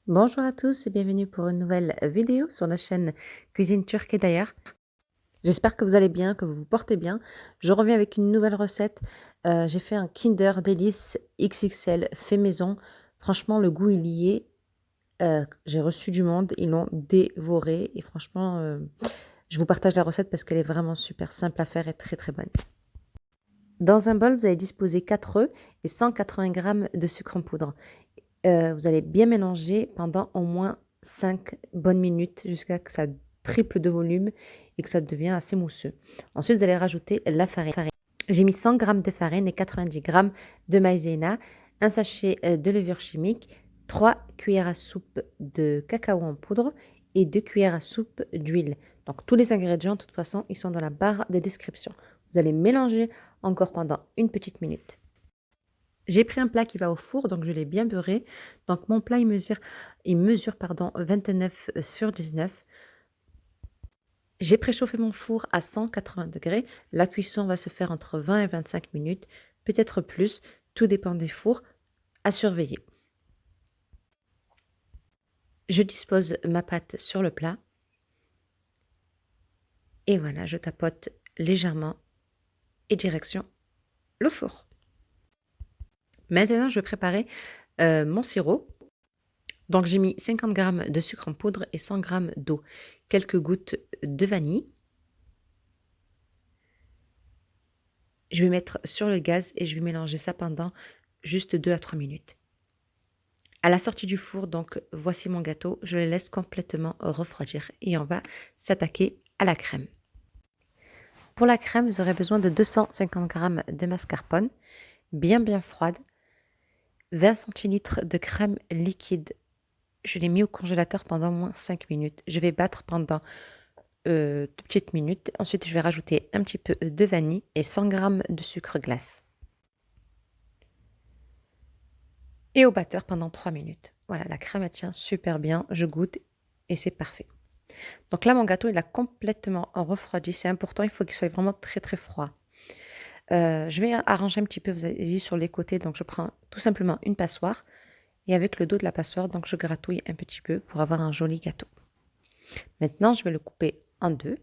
Bonjour à tous et bienvenue pour une nouvelle vidéo sur la chaîne Cuisine Turque et d'ailleurs. J'espère que vous allez bien, que vous vous portez bien. Je reviens avec une nouvelle recette. J'ai fait un Kinder Délice XXL fait maison. Franchement, le goût, il y est. J'ai reçu du monde, ils l'ont dévoré et franchement, je vous partage la recette parce qu'elle est vraiment super simple à faire et très très bonne. Dans un bol, vous allez disposer 4 œufs et 180 g de sucre en poudre. Vous allez bien mélanger pendant au moins 5 bonnes minutes jusqu'à ce que ça triple de volume et que ça devient assez mousseux. Ensuite, vous allez rajouter la farine. J'ai mis 100 g de farine et 90 g de maïzena, un sachet de levure chimique, 3 cuillères à soupe de cacao en poudre et 2 cuillères à soupe d'huile. Donc tous les ingrédients, de toute façon, ils sont dans la barre de description. Vous allez mélanger encore pendant une petite minute. J'ai pris un plat qui va au four, donc je l'ai bien beurré. Donc mon plat, il mesure 29 sur 19. J'ai préchauffé mon four à 180 degrés. La cuisson va se faire entre 20 et 25 minutes, peut-être plus. Tout dépend des fours à surveiller. Je dispose ma pâte sur le plat. Et voilà, je tapote légèrement et direction le four. Maintenant, je vais préparer mon sirop. Donc, j'ai mis 50 g de sucre en poudre et 100 g d'eau. Quelques gouttes de vanille. Je vais mettre sur le gaz et je vais mélanger ça pendant juste 2 à 3 minutes. À la sortie du four, donc, voici mon gâteau. Je le laisse complètement refroidir et on va s'attaquer à la crème. Pour la crème, vous aurez besoin de 250 g de mascarpone, bien froide, 20 centilitres de crème liquide. Je l'ai mis au congélateur pendant au moins 5 minutes. Je vais battre pendant 2 petites minutes. Ensuite, je vais rajouter un petit peu de vanille et 100 g de sucre glace. Et au batteur pendant 3 minutes. Voilà, la crème elle tient super bien. Je goûte et c'est parfait. Donc là, mon gâteau, il a complètement refroidi. C'est important, il faut qu'il soit vraiment très très froid. Je vais arranger un petit peu, vous avez vu, sur les côtés. Donc je prends tout simplement une passoire. Et avec le dos de la passoire, donc je gratouille un petit peu pour avoir un joli gâteau. Maintenant, je vais le couper en deux.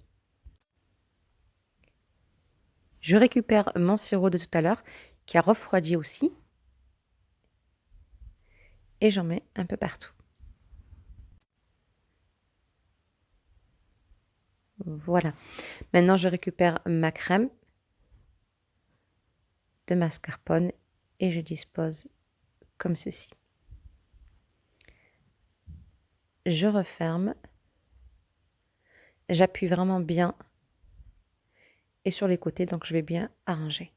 Je récupère mon sirop de tout à l'heure qui a refroidi aussi. Et j'en mets un peu partout. Voilà. Maintenant, je récupère ma crème de mascarpone et je dispose comme ceci. Je referme. J'appuie vraiment bien et sur les côtés, donc je vais bien arranger.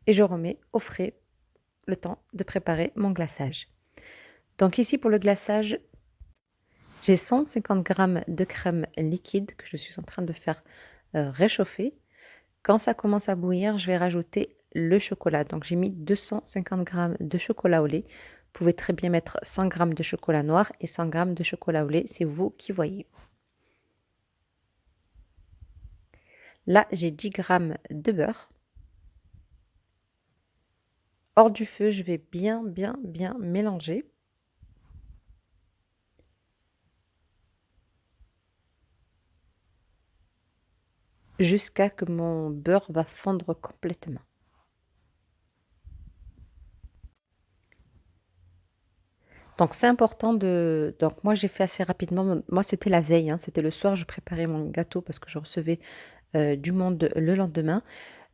Et je remets au frais le temps de préparer mon glaçage. Donc ici pour le glaçage, j'ai 150 g de crème liquide que je suis en train de faire réchauffer. Quand ça commence à bouillir, je vais rajouter le chocolat. Donc j'ai mis 250 g de chocolat au lait. Vous pouvez très bien mettre 100 g de chocolat noir et 100 g de chocolat au lait, c'est vous qui voyez. Là, j'ai 10 g de beurre. Hors du feu, je vais bien mélanger. Jusqu'à que mon beurre va fondre complètement. Donc c'est important de... Donc moi j'ai fait assez rapidement, moi c'était la veille, hein, c'était le soir, je préparais mon gâteau parce que je recevais du monde le lendemain.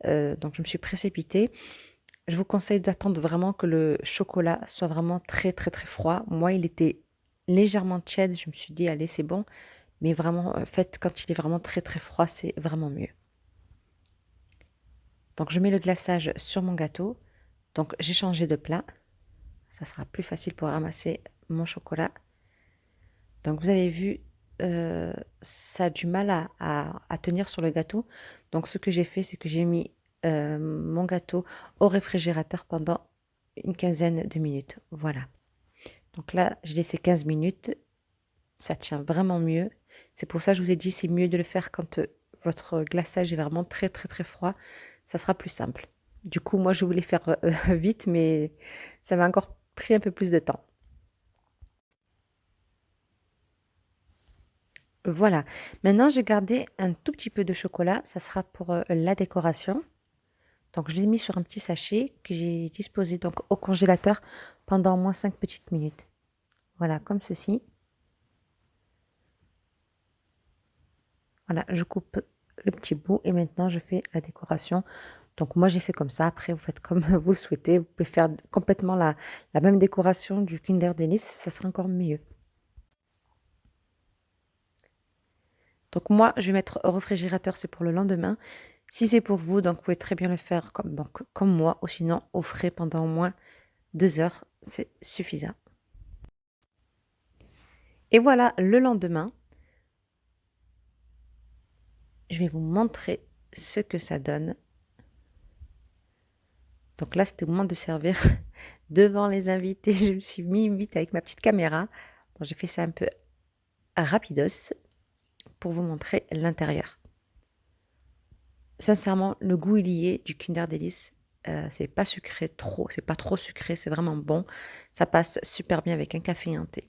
Donc je me suis précipitée. Je vous conseille d'attendre vraiment que le chocolat soit vraiment très froid. Moi il était légèrement tiède, je me suis dit allez c'est bon. Mais vraiment, faites quand il est vraiment très froid, c'est vraiment mieux. Donc je mets le glaçage sur mon gâteau. Donc j'ai changé de plat. Ça sera plus facile pour ramasser mon chocolat. Donc vous avez vu, ça a du mal à tenir sur le gâteau. Donc ce que j'ai fait, c'est que j'ai mis mon gâteau au réfrigérateur pendant une quinzaine de minutes. Voilà. Donc là, j'ai laissé 15 minutes. Ça tient vraiment mieux. C'est pour ça que je vous ai dit, c'est mieux de le faire quand votre glaçage est vraiment très froid. Ça sera plus simple. Du coup, moi, je voulais faire vite, mais ça m'a encore pris un peu plus de temps. Voilà. Maintenant, j'ai gardé un tout petit peu de chocolat. Ça sera pour la décoration. Donc, je l'ai mis sur un petit sachet que j'ai disposé donc au congélateur pendant au moins 5 petites minutes. Voilà, comme ceci. Voilà, je coupe le petit bout et maintenant je fais la décoration. Donc moi j'ai fait comme ça, après vous faites comme vous le souhaitez. Vous pouvez faire complètement la même décoration du Kinder Delice, ça sera encore mieux. Donc moi je vais mettre au réfrigérateur, c'est pour le lendemain. Si c'est pour vous, donc vous pouvez très bien le faire comme, donc, comme moi, ou sinon au frais pendant au moins 2 heures, c'est suffisant. Et voilà, le lendemain, je vais vous montrer ce que ça donne. Donc là, c'était au moment de servir devant les invités. Je me suis mis vite avec ma petite caméra. Bon, j'ai fait ça un peu rapidos pour vous montrer l'intérieur. Sincèrement, le goût il y est du Kinder Delice. C'est pas sucré trop, c'est pas trop sucré, c'est vraiment bon. Ça passe super bien avec un café et un thé.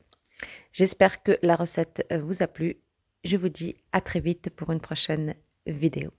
J'espère que la recette vous a plu. Je vous dis à très vite pour une prochaine vidéo.